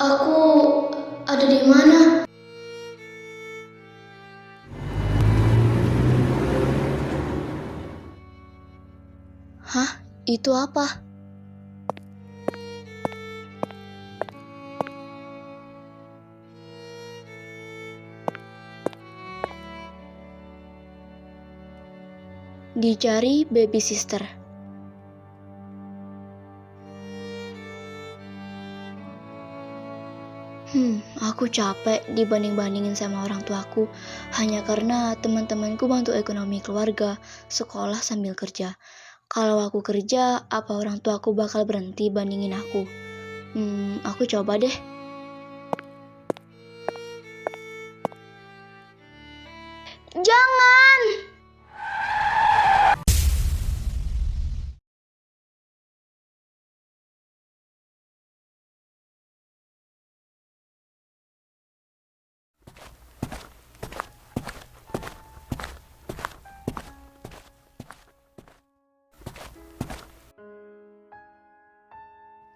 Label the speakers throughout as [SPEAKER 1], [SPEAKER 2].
[SPEAKER 1] Aku ada di mana? Hah? Itu apa? Dicari baby sister. Aku capek dibanding-bandingin sama orang tuaku hanya karena teman-temanku bantu ekonomi keluarga, sekolah sambil kerja. Kalau aku kerja, apa orang tuaku bakal berhenti bandingin aku? Aku coba deh. Jangan!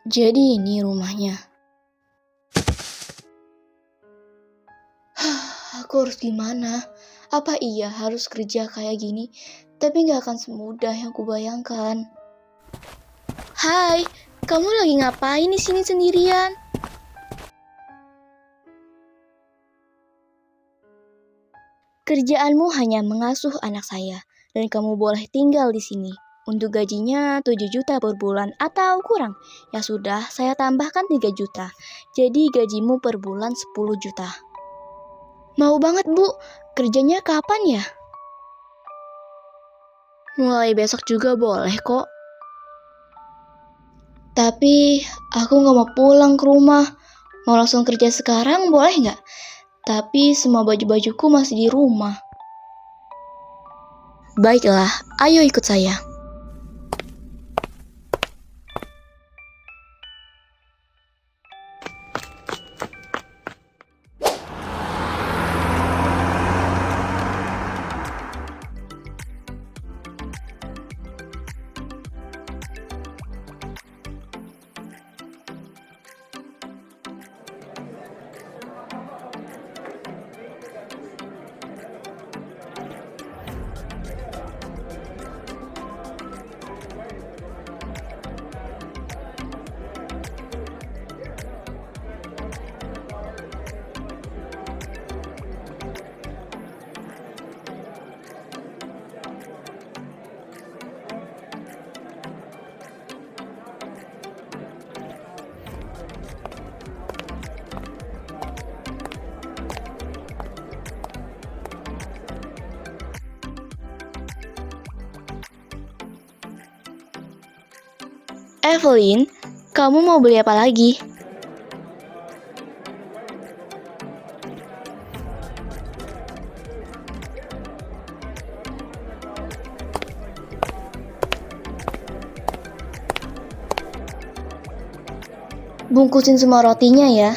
[SPEAKER 1] Jadi ini rumahnya. Aku harus gimana? Apa iya harus kerja kayak gini? Tapi gak akan semudah yang kubayangkan. Hai, kamu lagi ngapain di sini sendirian? Kerjaanmu hanya mengasuh anak saya, dan kamu boleh tinggal di sini. Untuk gajinya 7 juta per bulan atau kurang. Ya sudah, saya tambahkan 3 juta. Jadi gajimu per bulan 10 juta. Mau banget, Bu. Kerjanya kapan ya? Mulai besok juga boleh kok. Tapi aku gak mau pulang ke rumah. Mau langsung kerja sekarang boleh gak? Tapi semua baju-bajuku masih di rumah. Baiklah, ayo ikut saya. Evelyn, kamu mau beli apa lagi? Bungkusin semua rotinya ya.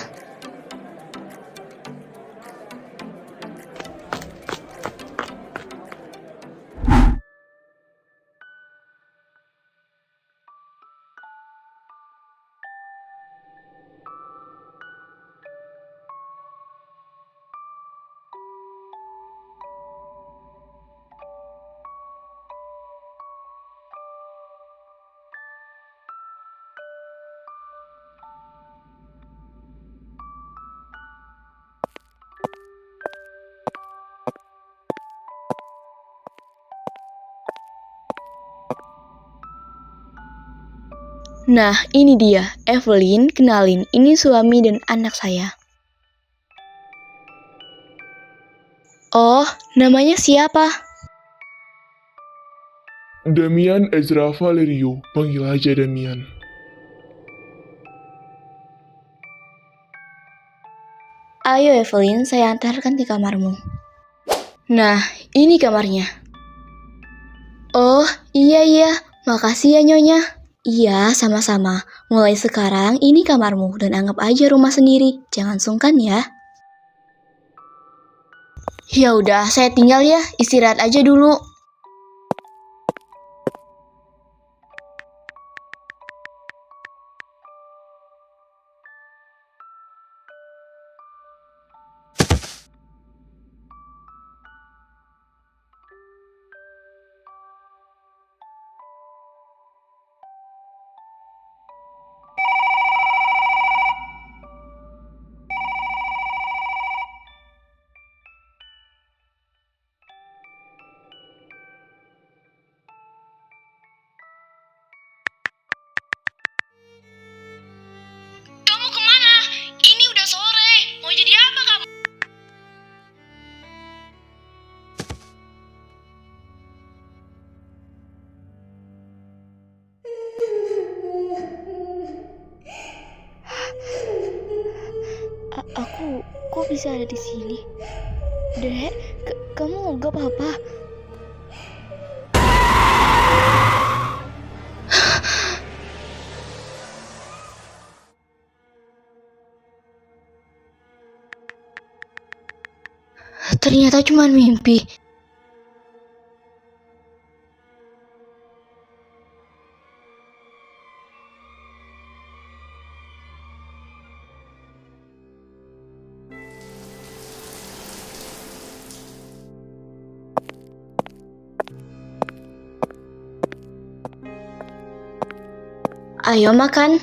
[SPEAKER 1] Nah, ini dia, Evelyn, kenalin, ini suami dan anak saya. Oh, namanya siapa?
[SPEAKER 2] Damian Ezra Valerio, panggil aja Damian.
[SPEAKER 1] Ayo Evelyn, saya antarkan ke kamarmu. Nah, ini kamarnya. Oh, iya, makasih ya Nyonya. Iya, sama-sama. Mulai sekarang ini kamarmu dan anggap aja rumah sendiri. Jangan sungkan ya. Ya udah, saya tinggal ya. Istirahat aja dulu. kok bisa ada di sini? Dek, kamu gak apa-apa? Ternyata cuma mimpi. Ayo makan.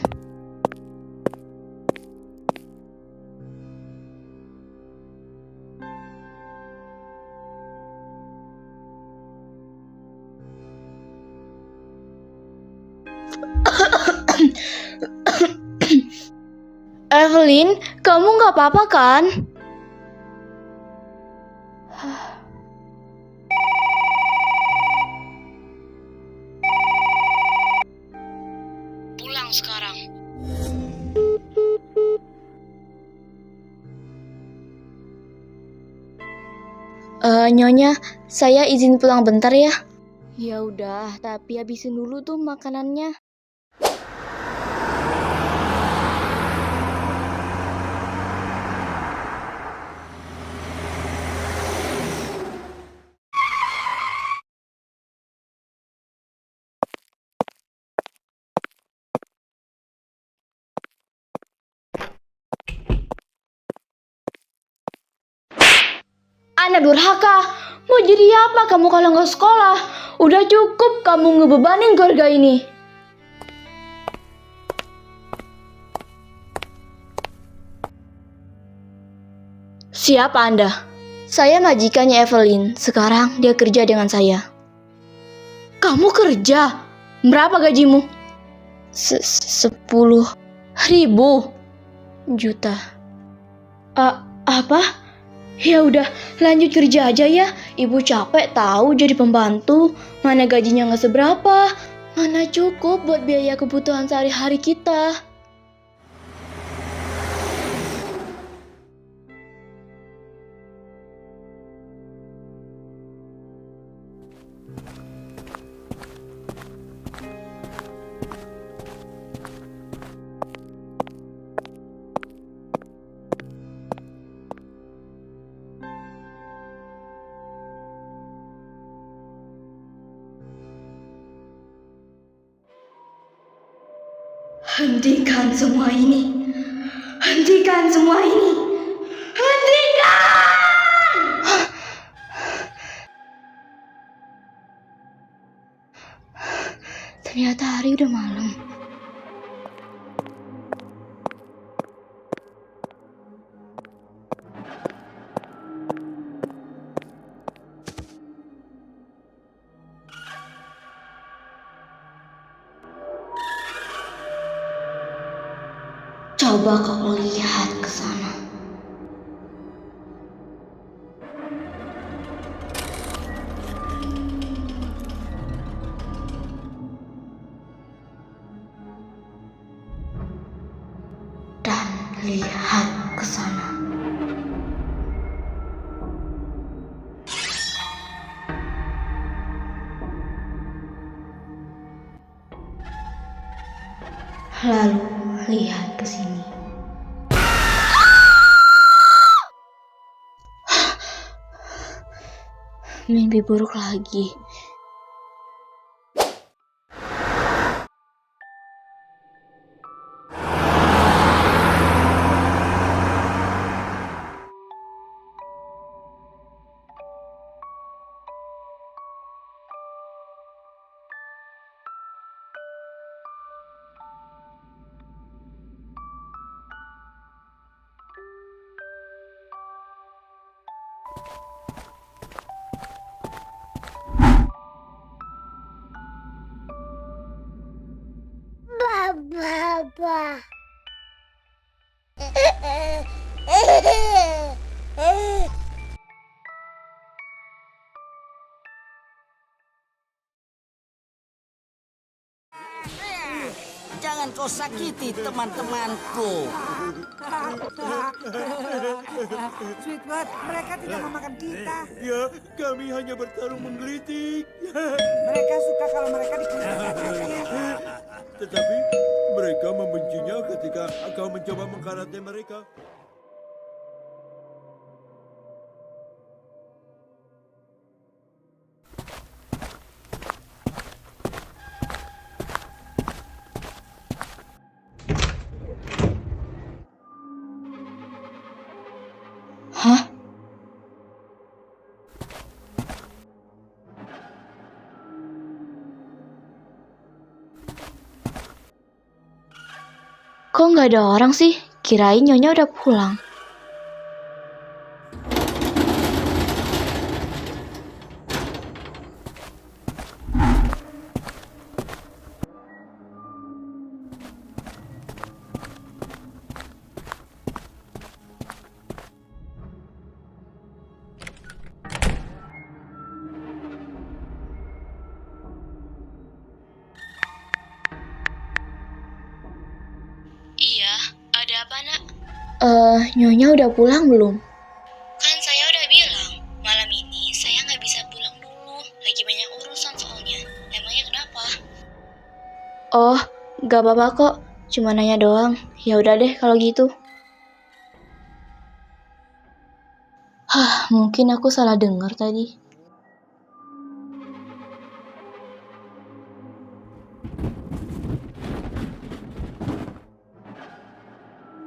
[SPEAKER 1] Evelyn, kamu gak apa-apa kan? Pulang sekarang. Nyonya, saya izin pulang bentar ya. Ya udah, tapi habisin dulu tuh makanannya. Anak durhaka, mau jadi apa kamu kalau nggak sekolah? Udah cukup kamu ngebebanin keluarga ini. Siapa Anda? Saya majikannya Evelyn. Sekarang dia kerja dengan saya. Kamu kerja? Berapa gajimu? 10.000 juta. Apa? Ya udah, lanjut kerja aja ya. Ibu capek tahu jadi pembantu. Mana gajinya nggak seberapa. Mana cukup buat biaya kebutuhan sehari-hari kita. Hentikan semua ini. Hentikan semua ini. Hentikan! Ternyata hari udah malam. Coba kau lihat ke sana. Dan lihat ke sana. Lalu lihat ke sini. Mimpi buruk lagi.
[SPEAKER 3] Baba. Jangan kau sakiti teman-temanku.
[SPEAKER 4] Sweetbird, mereka tidak memakan kita.
[SPEAKER 5] Ya, kami hanya bertarung menggelitik.
[SPEAKER 4] Mereka suka kalau mereka dikulit.
[SPEAKER 5] Tetapi mereka membencinya ketika kau mencoba mengkarate mereka.
[SPEAKER 1] Hah? Kok nggak ada orang sih? Kirain Nyonya udah pulang. Iya, ada apa nak? Nyonya udah pulang belum? Kan saya udah bilang, malam ini saya nggak bisa pulang dulu. Lagi banyak urusan soalnya. Emangnya kenapa? Oh, nggak apa-apa kok. Cuma nanya doang. Ya udah deh kalau gitu. Mungkin aku salah dengar tadi.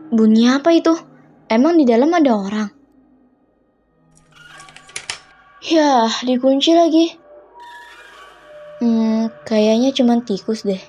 [SPEAKER 1] Bunyi apa itu? Emang di dalam ada orang? Yah, dikunci lagi. Kayaknya cuma tikus deh.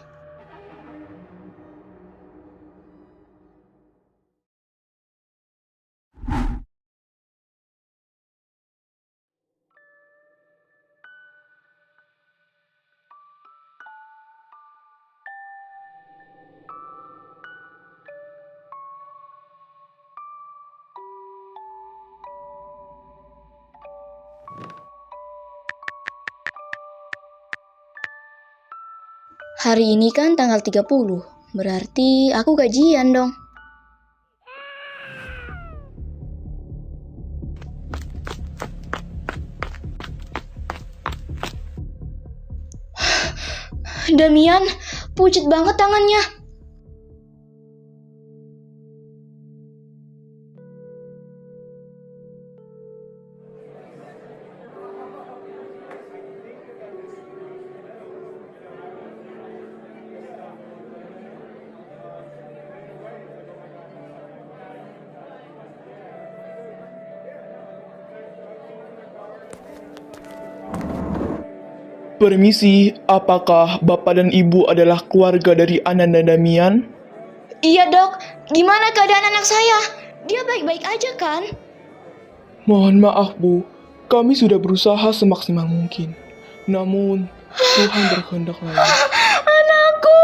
[SPEAKER 1] Hari ini kan tanggal 30, berarti aku gajian dong. Damian, pucet banget tangannya.
[SPEAKER 2] Permisi, apakah Bapak dan Ibu adalah keluarga dari Ananda Damian?
[SPEAKER 1] Iya dok, gimana keadaan anak saya? Dia baik-baik aja kan?
[SPEAKER 2] Mohon maaf Bu, kami sudah berusaha semaksimal mungkin. Namun, Tuhan berkehendak lain.
[SPEAKER 1] Anakku,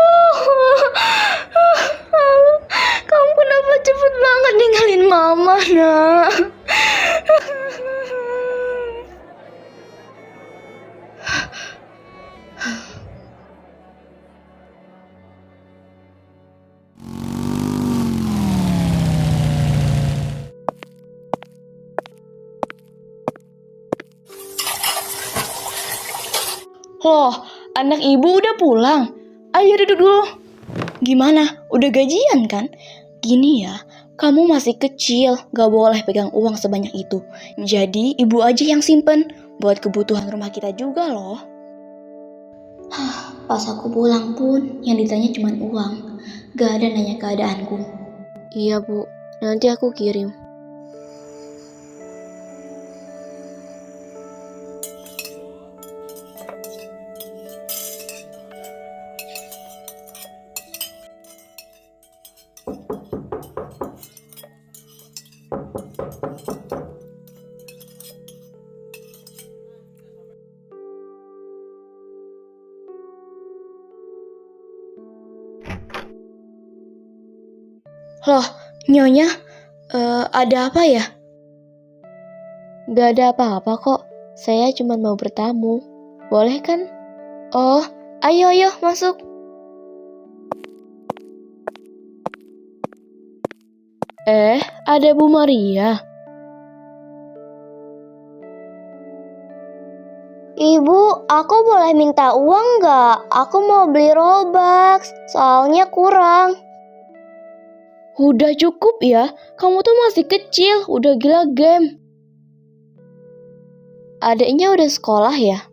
[SPEAKER 1] kamu kenapa cepet banget ninggalin mama nak? Loh, anak ibu udah pulang. Ayo duduk dulu. Gimana? Udah gajian kan? Gini ya, kamu masih kecil, gak boleh pegang uang sebanyak itu. Jadi ibu aja yang simpen, buat kebutuhan rumah kita juga loh. Pas aku pulang pun, yang ditanya cuma uang. Gak ada nanya keadaanku. Iya bu, nanti aku kirim. Loh, Nyonya, ada apa ya? Gak ada apa-apa kok, saya cuma mau bertamu. Boleh kan? Oh, ayo masuk. Ada Bu Maria.
[SPEAKER 6] Ibu, aku boleh minta uang nggak? Aku mau beli Robux, soalnya kurang.
[SPEAKER 1] Udah cukup ya, kamu tuh masih kecil, udah gila game. Adiknya udah sekolah ya?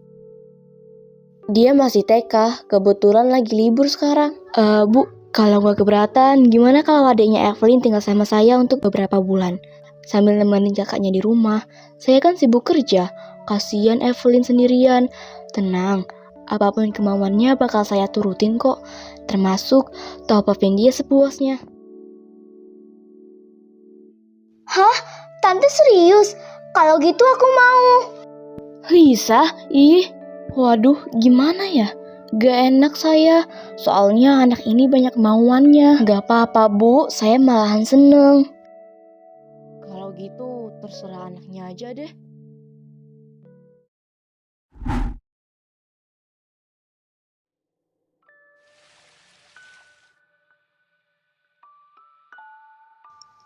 [SPEAKER 1] Dia masih TK, kebetulan lagi libur sekarang. Bu, kalau nggak keberatan, gimana kalau adiknya Evelyn tinggal sama saya untuk beberapa bulan? Sambil nemenin kakaknya di rumah. Saya kan sibuk kerja, kasihan Evelyn sendirian. Tenang, apapun kemauannya bakal saya turutin kok. Termasuk top upin dia sepuasnya.
[SPEAKER 6] Hah? Tante serius? Kalau gitu aku mau.
[SPEAKER 1] Lisa, waduh gimana ya? Gak enak saya, soalnya anak ini banyak kemauannya. Gak apa-apa Bu, saya malahan seneng. Kalau gitu terserah anaknya aja deh.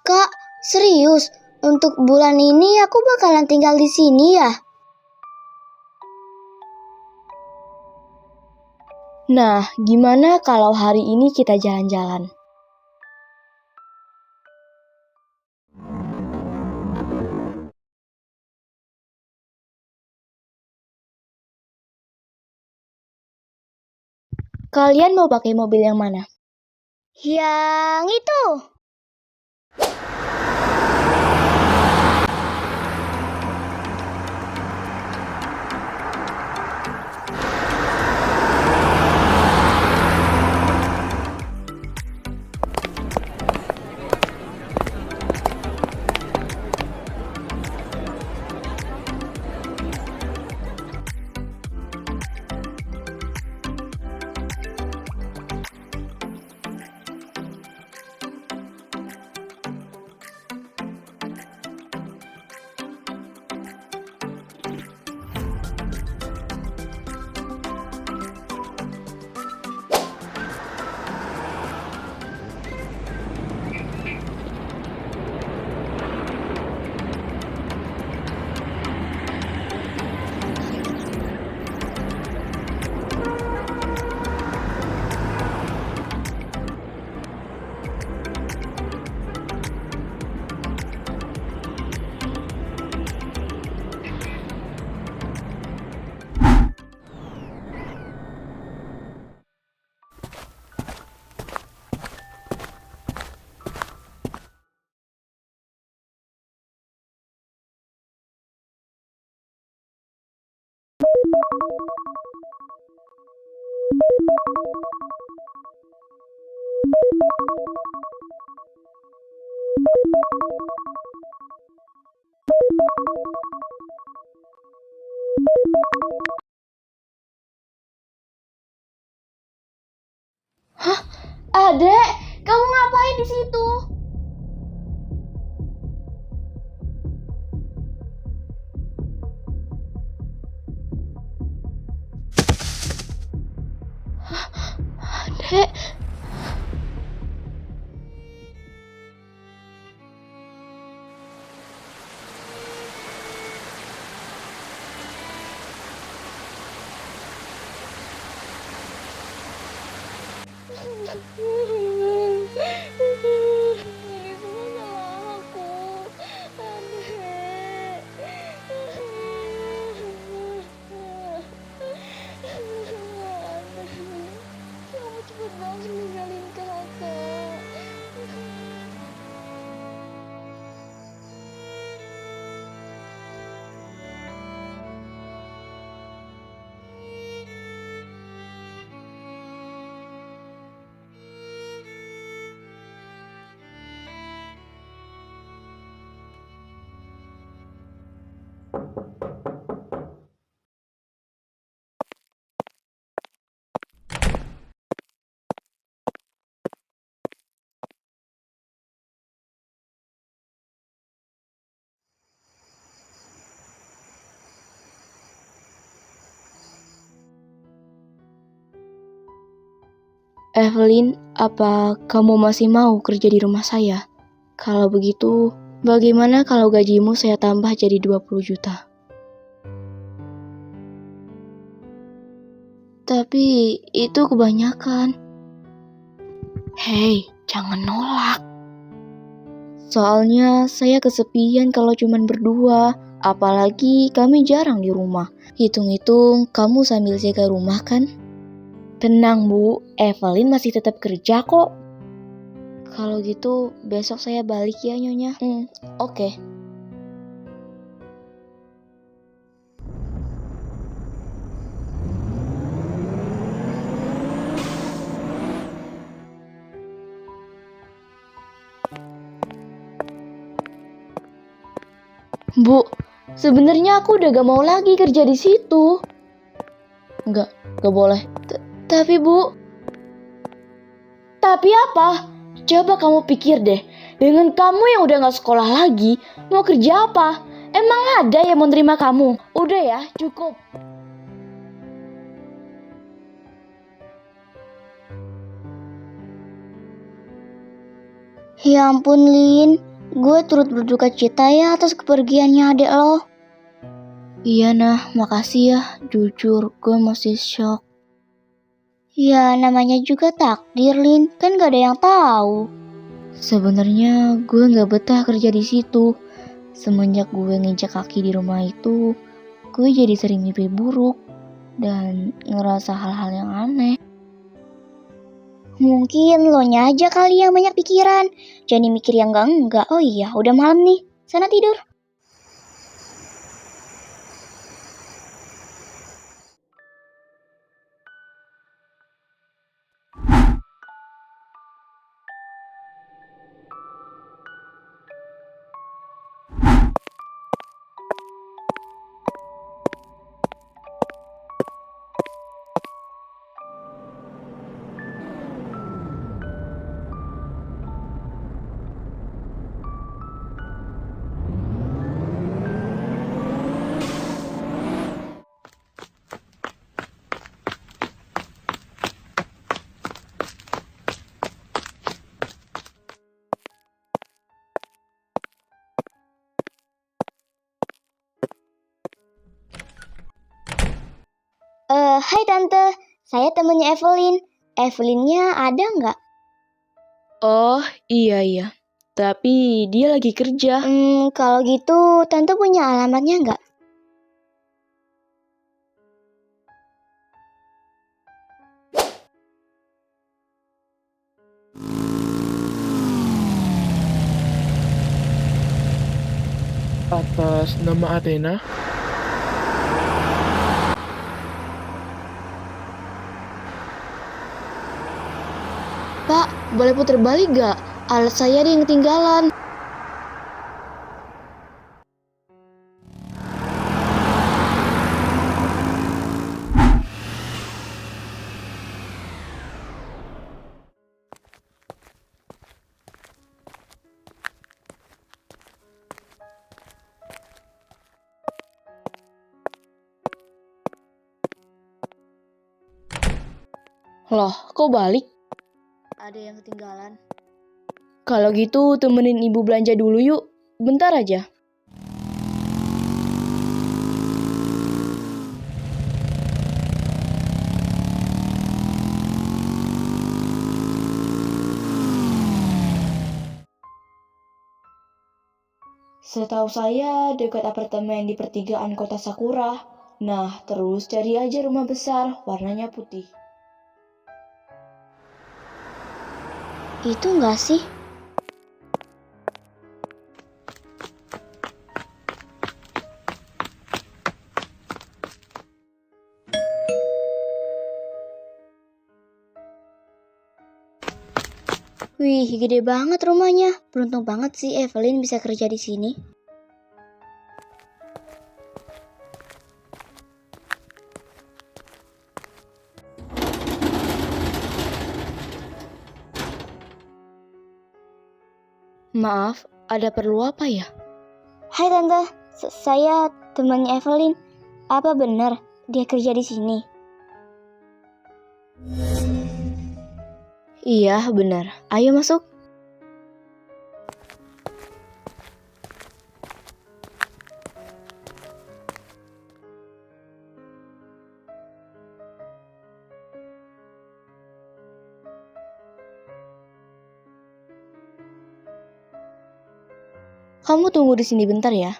[SPEAKER 6] Kak, serius? Untuk bulan ini aku bakalan tinggal di sini ya?
[SPEAKER 1] Nah, gimana kalau hari ini kita jalan-jalan? Kalian mau pakai mobil yang mana?
[SPEAKER 6] Yang itu. Adek, kamu ngapain di situ?
[SPEAKER 1] Dek,
[SPEAKER 6] Ini semua salah aku. Kamu cepet banget ninggalin kakak.
[SPEAKER 1] Evelyn, apa kamu masih mau kerja di rumah saya? Kalau begitu, bagaimana kalau gajimu saya tambah jadi 20 juta? Tapi itu kebanyakan. Hei, jangan nolak. Soalnya saya kesepian kalau cuman berdua. Apalagi kami jarang di rumah. Hitung-hitung kamu sambil jaga rumah kan? Tenang Bu, Evelyn masih tetap kerja kok. Kalau gitu besok saya balik ya Nyonya. Oke. Bu, sebenarnya aku udah gak mau lagi kerja di situ. Gak boleh. Tapi Bu. Tapi apa? Coba kamu pikir deh, dengan kamu yang udah gak sekolah lagi, mau kerja apa? Emang ada yang mau terima kamu? Udah ya, cukup.
[SPEAKER 6] Ya ampun Lin, gue turut berduka cita ya atas kepergiannya adik lo.
[SPEAKER 1] Iya nah, makasih ya. Jujur, gue masih shock.
[SPEAKER 6] Ya namanya juga takdir Lin, kan gak ada yang tahu.
[SPEAKER 1] Sebenarnya gue gak betah kerja di situ. Semenjak gue nginjak kaki di rumah itu, gue jadi sering mimpi buruk dan ngerasa hal-hal yang aneh.
[SPEAKER 6] Mungkin lo nya aja kali yang banyak pikiran. Jangan mikir yang enggak. Oh iya, udah malam nih. Sana tidur. Hai Tante, saya temennya Evelyn. Evelynnya ada nggak?
[SPEAKER 1] Oh iya, tapi dia lagi kerja.
[SPEAKER 6] Kalau gitu Tante punya alamatnya nggak?
[SPEAKER 2] Atas nama Athena?
[SPEAKER 1] Pak, boleh putar balik gak? Alat saya ada yang ketinggalan. Loh, kok balik? Ada yang ketinggalan. Kalau gitu temenin ibu belanja dulu yuk. Bentar aja. Setahu saya dekat apartemen di pertigaan kota Sakura. Nah, terus cari aja rumah besar, warnanya putih.
[SPEAKER 6] Itu nggak sih? Wih, gede banget rumahnya. Beruntung banget sih Evelyn bisa kerja di sini.
[SPEAKER 1] Maaf, ada perlu apa ya?
[SPEAKER 6] Hai Tante, saya temannya Evelyn. Apa benar dia kerja di sini?
[SPEAKER 1] Iya, benar. Ayo masuk. kamu tunggu di sini bentar ya.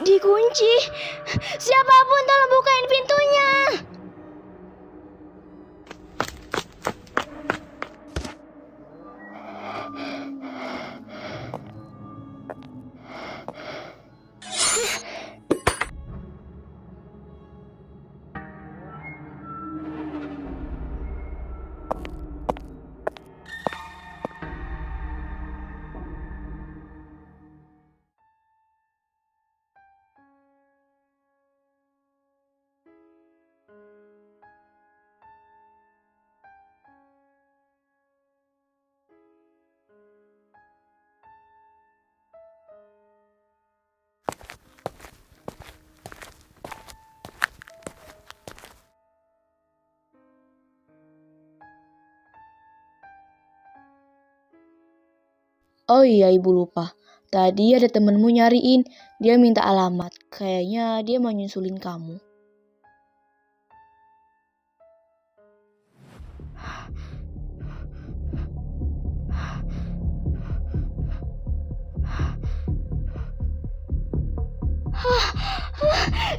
[SPEAKER 1] Dikunci. Siapapun tolong bukain pintunya. Oh iya, ibu lupa. Tadi ada temenmu nyariin. Dia minta alamat. Kayaknya dia mau nyusulin kamu.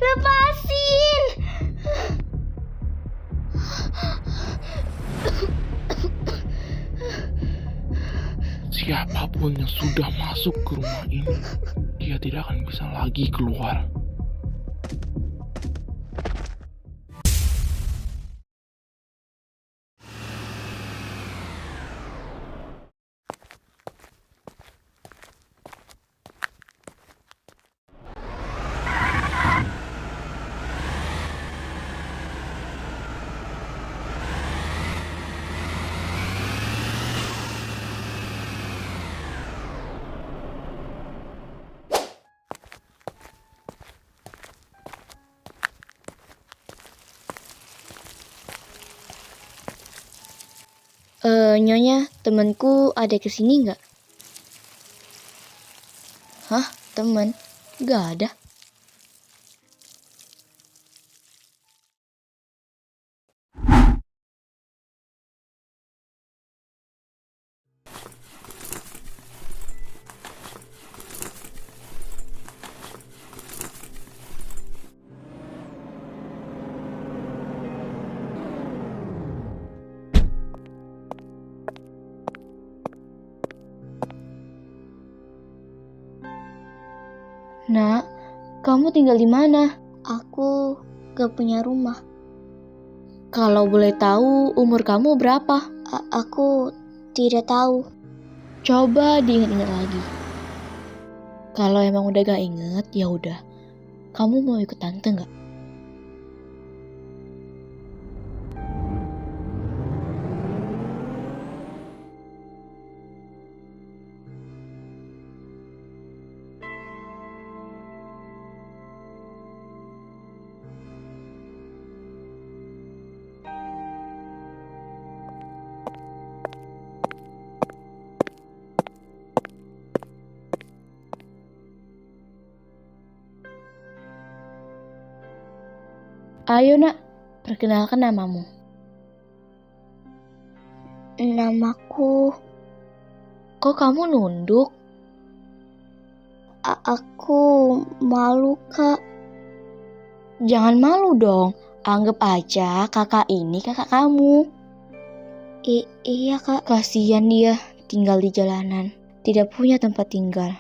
[SPEAKER 1] Lepasin!
[SPEAKER 2] Siapapun yang sudah masuk ke rumah ini, dia tidak akan bisa lagi keluar.
[SPEAKER 1] Nyonya, temanku ada kesini nggak? Hah? Teman? Nggak ada. Nak, kamu tinggal di mana?
[SPEAKER 6] Aku gak punya rumah.
[SPEAKER 1] Kalau boleh tahu, umur kamu berapa?
[SPEAKER 6] Aku tidak tahu.
[SPEAKER 1] Coba diingat-ingat lagi. Kalau emang udah gak inget, ya udah. Kamu mau ikut tante nggak? Ayo nak, perkenalkan namamu.
[SPEAKER 6] Namaku.
[SPEAKER 1] Kok kamu nunduk?
[SPEAKER 6] Aku malu, Kak.
[SPEAKER 1] Jangan malu dong, anggap aja kakak ini kakak kamu.
[SPEAKER 6] Iya, Kak.
[SPEAKER 1] Kasihan dia tinggal di jalanan, tidak punya tempat tinggal.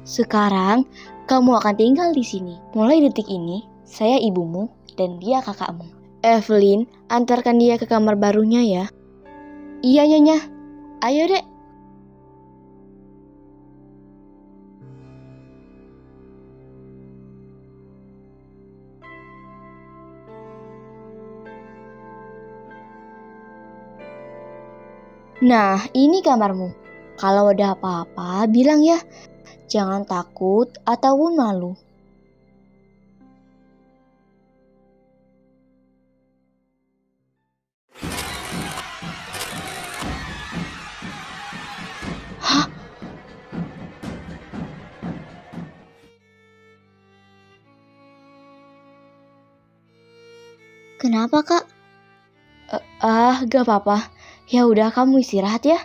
[SPEAKER 1] Sekarang kamu akan tinggal di sini. Mulai detik ini, saya ibumu dan dia kakakmu. Evelyn, antarkan dia ke kamar barunya ya. Iya, Nyonya. Ayo, Dek. Nah, ini kamarmu. Kalau ada apa-apa, bilang ya. Jangan takut ataupun malu. Hah?
[SPEAKER 6] Kenapa, Kak?
[SPEAKER 1] Gak apa-apa. Ya udah, kamu istirahat ya.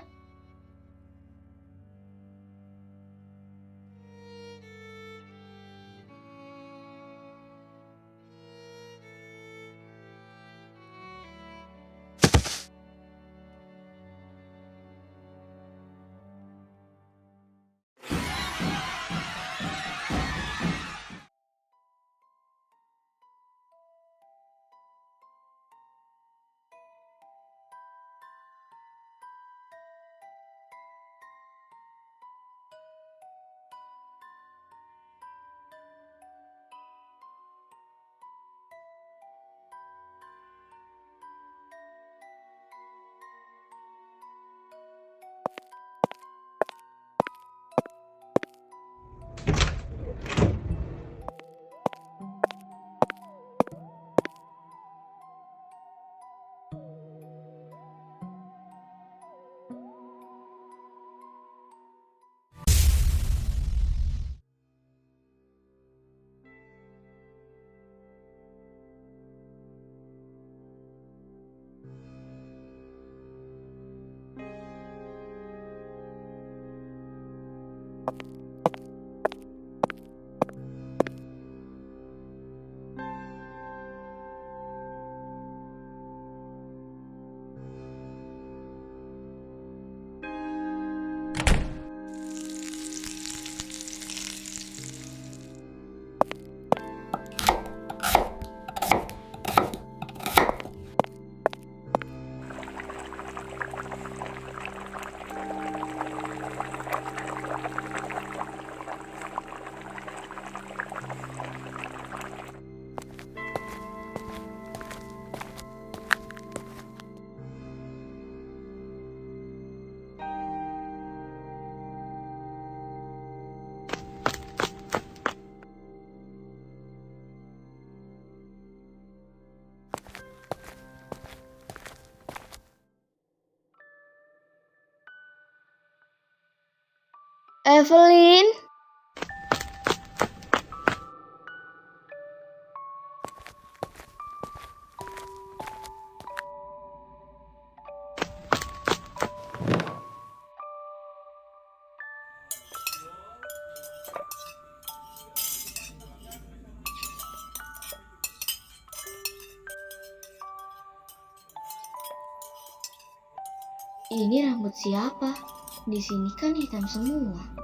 [SPEAKER 1] Evelyn? Ini rambut siapa? Di sini kan hitam semua.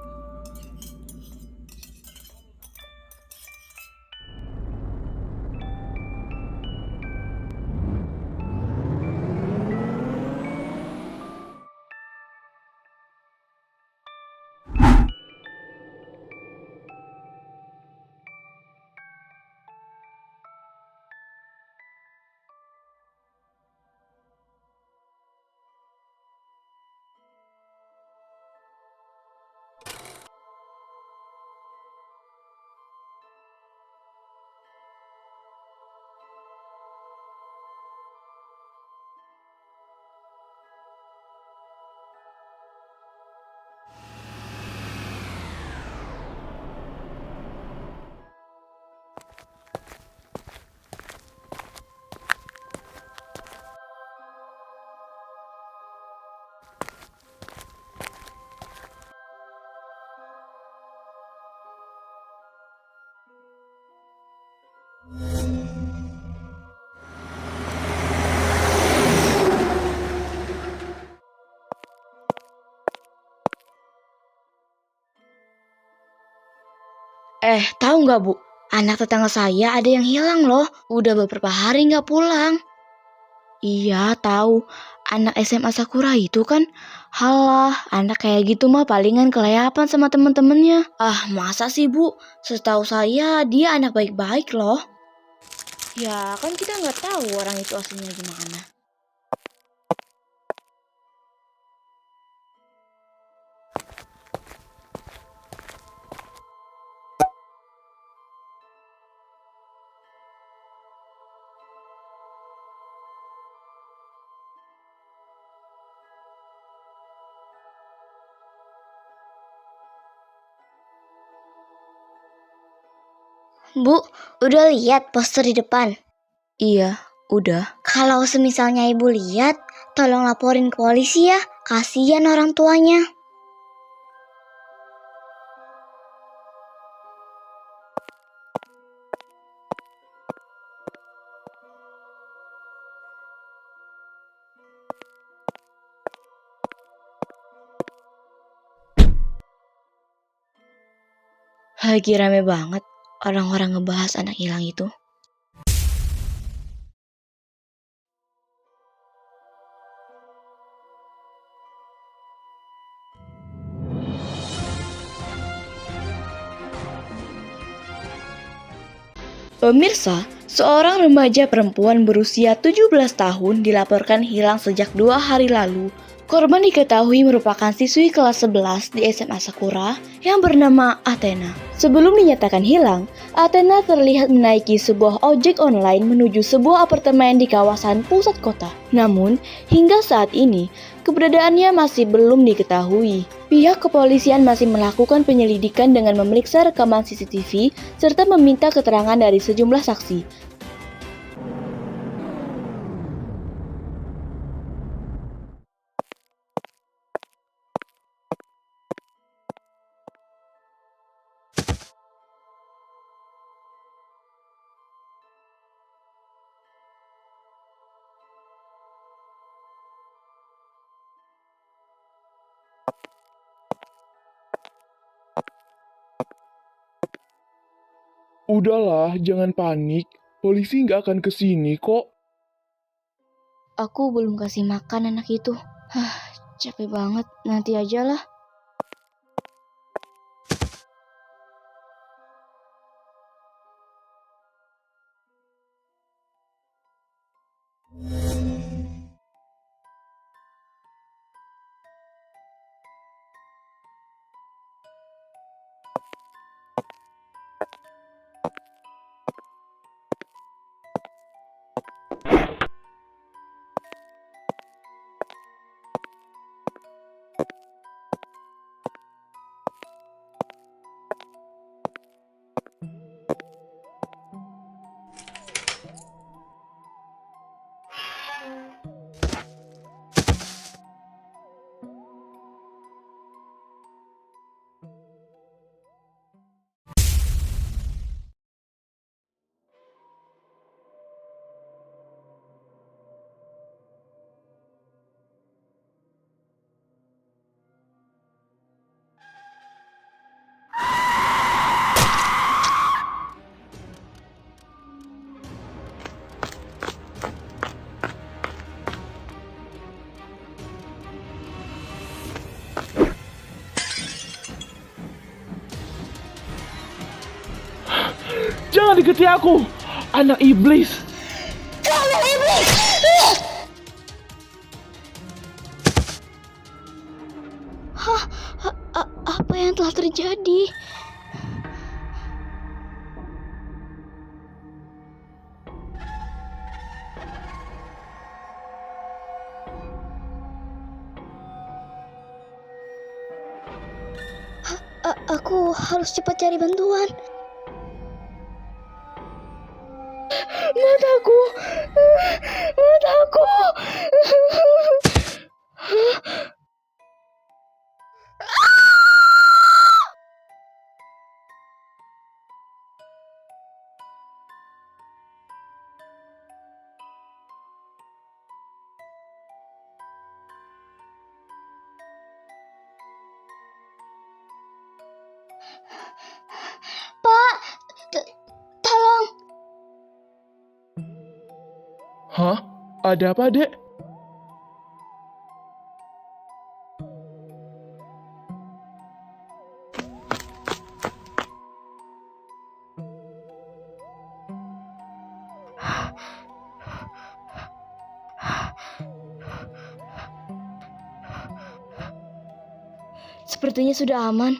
[SPEAKER 1] Tahu nggak Bu? Anak tetangga saya ada yang hilang loh. Udah beberapa hari nggak pulang. Iya, tahu. Anak SMA Sakura itu kan. Halah, anak kayak gitu mah palingan kelayapan sama temen-temennya. Masa sih Bu? Setahu saya dia anak baik-baik loh. Ya, kan kita nggak tahu orang itu aslinya gimana.
[SPEAKER 6] Bu, udah lihat poster di depan?
[SPEAKER 1] Iya, udah.
[SPEAKER 6] Kalau semisalnya ibu lihat, tolong laporin ke polisi ya. Kasihan orang tuanya.
[SPEAKER 1] Lagi rame banget orang-orang ngebahas anak hilang itu. Pemirsa, seorang remaja perempuan berusia 17 tahun dilaporkan hilang sejak 2 hari lalu. Korban diketahui merupakan siswi kelas 11 di SMA Sakura yang bernama Athena. Sebelum dinyatakan hilang, Athena terlihat menaiki sebuah ojek online menuju sebuah apartemen di kawasan pusat kota. Namun, hingga saat ini, keberadaannya masih belum diketahui. Pihak kepolisian masih melakukan penyelidikan dengan memeriksa rekaman CCTV serta meminta keterangan dari sejumlah saksi.
[SPEAKER 2] Udahlah, jangan panik. Polisi nggak akan kesini kok.
[SPEAKER 1] Aku belum kasih makan anak itu. Capek banget, nanti aja lah.
[SPEAKER 2] Jangan deketi aku, anak iblis.
[SPEAKER 1] Apa yang telah terjadi?
[SPEAKER 6] Aku harus cepat cari bantuan.
[SPEAKER 1] Mataku! Mataku!
[SPEAKER 6] Pak, tolong.
[SPEAKER 2] Hah? Ada apa, Dek?
[SPEAKER 1] Sepertinya sudah aman.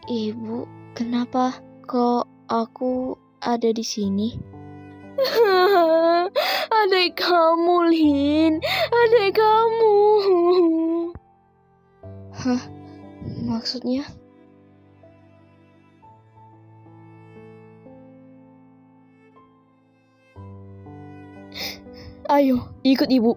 [SPEAKER 1] Ibu, kenapa kok aku ada di sini? Adik kamu, Lin. Adik kamu. Hah? Maksudnya? Ayo, ikut ibu.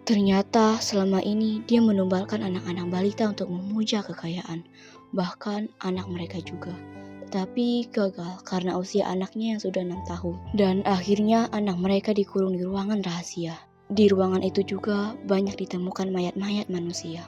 [SPEAKER 1] Ternyata selama ini dia menumbalkan anak-anak balita untuk memuja kekayaan, bahkan anak mereka juga. Tetapi gagal karena usia anaknya yang sudah 6 tahun. Dan akhirnya anak mereka dikurung di ruangan rahasia. Di ruangan itu juga banyak ditemukan mayat-mayat manusia.